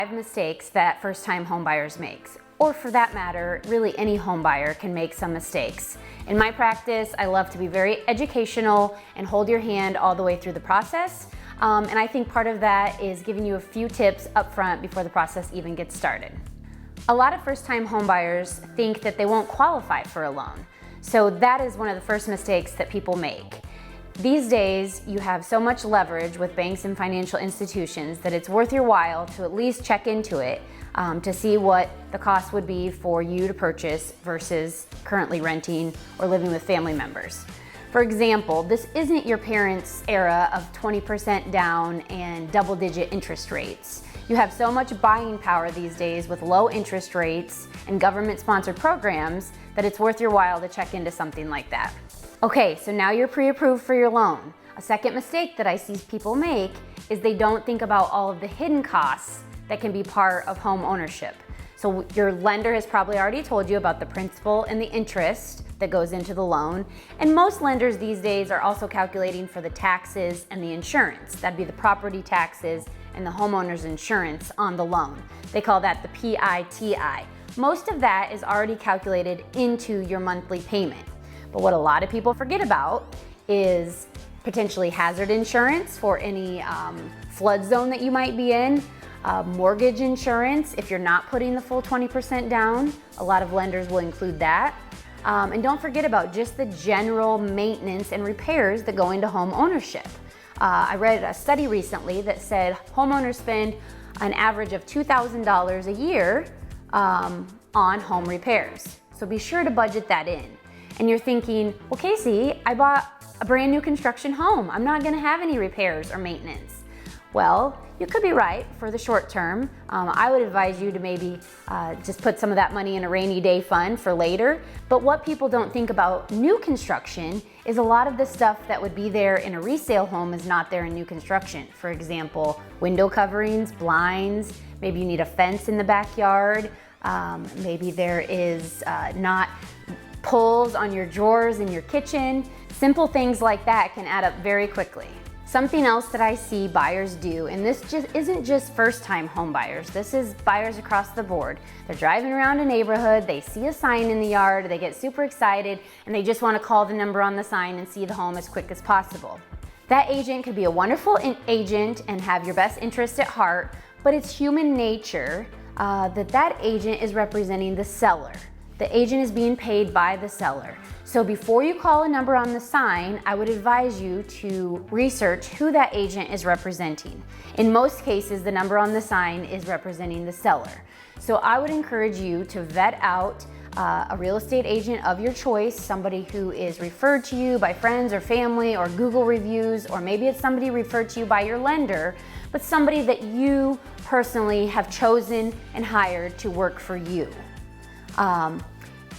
5 mistakes that first-time homebuyers make, or for that matter, really any homebuyer can make some mistakes. In my practice, I love to be very educational and hold your hand all the way through the process. And I think part of that is giving you a few tips up front before the process even gets started. A lot of first-time homebuyers think that they won't qualify for a loan. So that is one of the first mistakes that people make. These days, you have so much leverage with banks and financial institutions that it's worth your while to at least check into it to see what the cost would be for you to purchase versus currently renting or living with family members. For example, this isn't your parents' era of 20% down and double-digit interest rates. You have so much buying power these days with low interest rates and government-sponsored programs that it's worth your while to check into something like that. Okay, so now you're pre-approved for your loan. A second mistake that I see people make is they don't think about all of the hidden costs that can be part of home ownership. So your lender has probably already told you about the principal and the interest that goes into the loan. And most lenders these days are also calculating for the taxes and the insurance. That'd be the property taxes and the homeowner's insurance on the loan. They call that the PITI. Most of that is already calculated into your monthly payment. But what a lot of people forget about is potentially hazard insurance for any flood zone that you might be in, mortgage insurance if you're not putting the full 20% down. A lot of lenders will include that. And don't forget about just the general maintenance and repairs that go into home ownership. I read a study recently that said homeowners spend an average of $2,000 a year on home repairs. So be sure to budget that in. And you're thinking, well, Casey, I bought a brand new construction home. I'm not gonna have any repairs or maintenance. Well, you could be right for the short term. I would advise you to maybe just put some of that money in a rainy day fund for later. But what people don't think about new construction is a lot of the stuff that would be there in a resale home is not there in new construction. For example, window coverings, blinds, maybe you need a fence in the backyard. Maybe there is not pulls on your drawers in your kitchen. Simple things like that can add up very quickly. Something else that I see buyers do, and this just isn't just first-time home buyers, this is buyers across the board. They're driving around a neighborhood, they see a sign in the yard, they get super excited, and they just want to call the number on the sign and see the home as quick as possible. That agent could be a wonderful agent and have your best interest at heart, but it's human nature that agent is representing the seller. The agent is being paid by the seller. So before you call a number on the sign, I would advise you to research who that agent is representing. In most cases, the number on the sign is representing the seller. So I would encourage you to vet out a real estate agent of your choice, somebody who is referred to you by friends or family or Google reviews, or maybe it's somebody referred to you by your lender, but somebody that you personally have chosen and hired to work for you.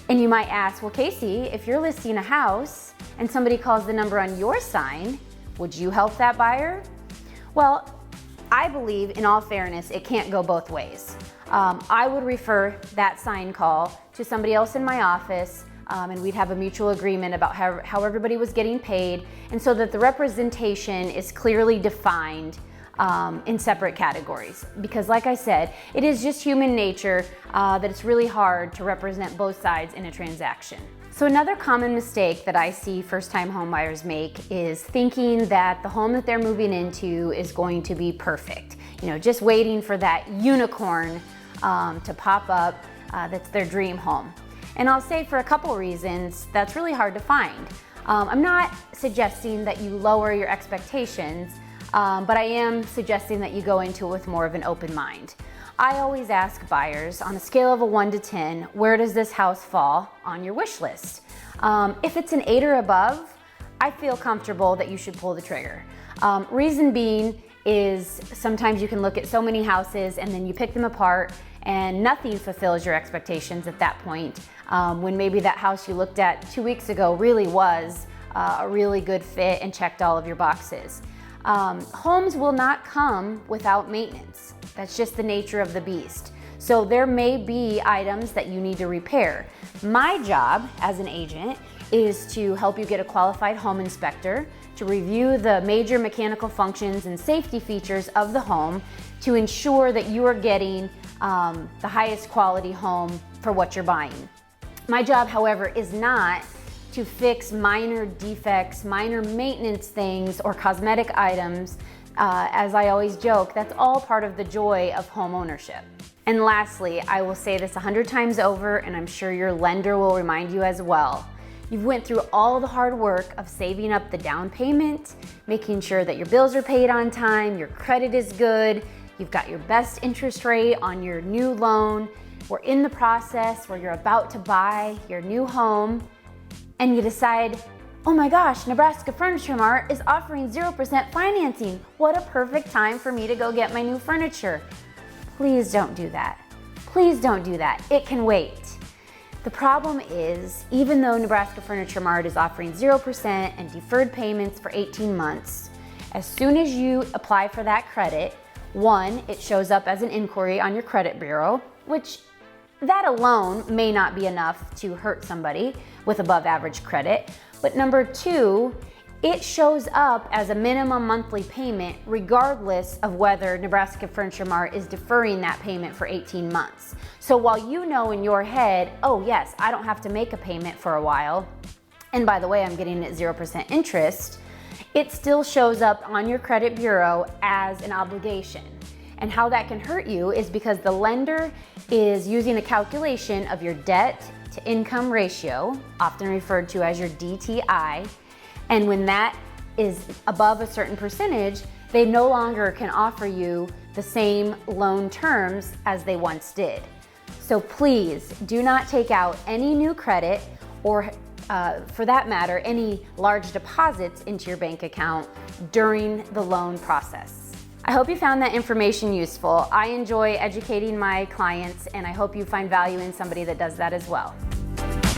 And you might ask, well, Casey, if you're listing a house and somebody calls the number on your sign, would you help that buyer? Well, I believe, in all fairness, it can't go both ways. I would refer that sign call to somebody else in my office, and we'd have a mutual agreement about how everybody was getting paid, and so that the representation is clearly defined in separate categories. Because like I said, it is just human nature that it's really hard to represent both sides in a transaction. So another common mistake that I see first-time homebuyers make is thinking that the home that they're moving into is going to be perfect. You know, just waiting for that unicorn to pop up that's their dream home. And I'll say for a couple reasons, that's really hard to find. I'm not suggesting that you lower your expectations, but I am suggesting that you go into it with more of an open mind. I always ask buyers, on a scale of a 1 to 10, where does this house fall on your wish list? If it's an 8 or above, I feel comfortable that you should pull the trigger. Reason being is sometimes you can look at so many houses and then you pick them apart and nothing fulfills your expectations at that point, when maybe that house you looked at 2 weeks ago really was a really good fit and checked all of your boxes. Homes will not come without maintenance. That's just the nature of the beast. So there may be items that you need to repair. My job as an agent is to help you get a qualified home inspector to to review the major mechanical functions and safety features of the home to ensure that you are getting the highest quality home for what you're buying. My job, however, is not to fix minor defects, minor maintenance things, or cosmetic items. As I always joke, that's all part of the joy of home ownership. And lastly, I will say this 100 times over, and I'm sure your lender will remind you as well. You've went through all the hard work of saving up the down payment, making sure that your bills are paid on time, your credit is good, you've got your best interest rate on your new loan. We're in the process where you're about to buy your new home, and you decide, oh my gosh, Nebraska Furniture Mart is offering 0% financing. What a perfect time for me to go get my new furniture. Please don't do that. Please don't do that. It can wait. The problem is, even though Nebraska Furniture Mart is offering 0% and deferred payments for 18 months, as soon as you apply for that credit, one, it shows up as an inquiry on your credit bureau, which that alone may not be enough to hurt somebody with above average credit. But number two, it shows up as a minimum monthly payment regardless of whether Nebraska Furniture Mart is deferring that payment for 18 months. So while you know in your head, oh yes, I don't have to make a payment for a while, and by the way, I'm getting it 0% interest, it still shows up on your credit bureau as an obligation. And how that can hurt you is because the lender is using a calculation of your debt to income ratio, often referred to as your DTI, and when that is above a certain percentage, they no longer can offer you the same loan terms as they once did. So please do not take out any new credit or for that matter, any large deposits into your bank account during the loan process. I hope you found that information useful. I enjoy educating my clients, and I hope you find value in somebody that does that as well.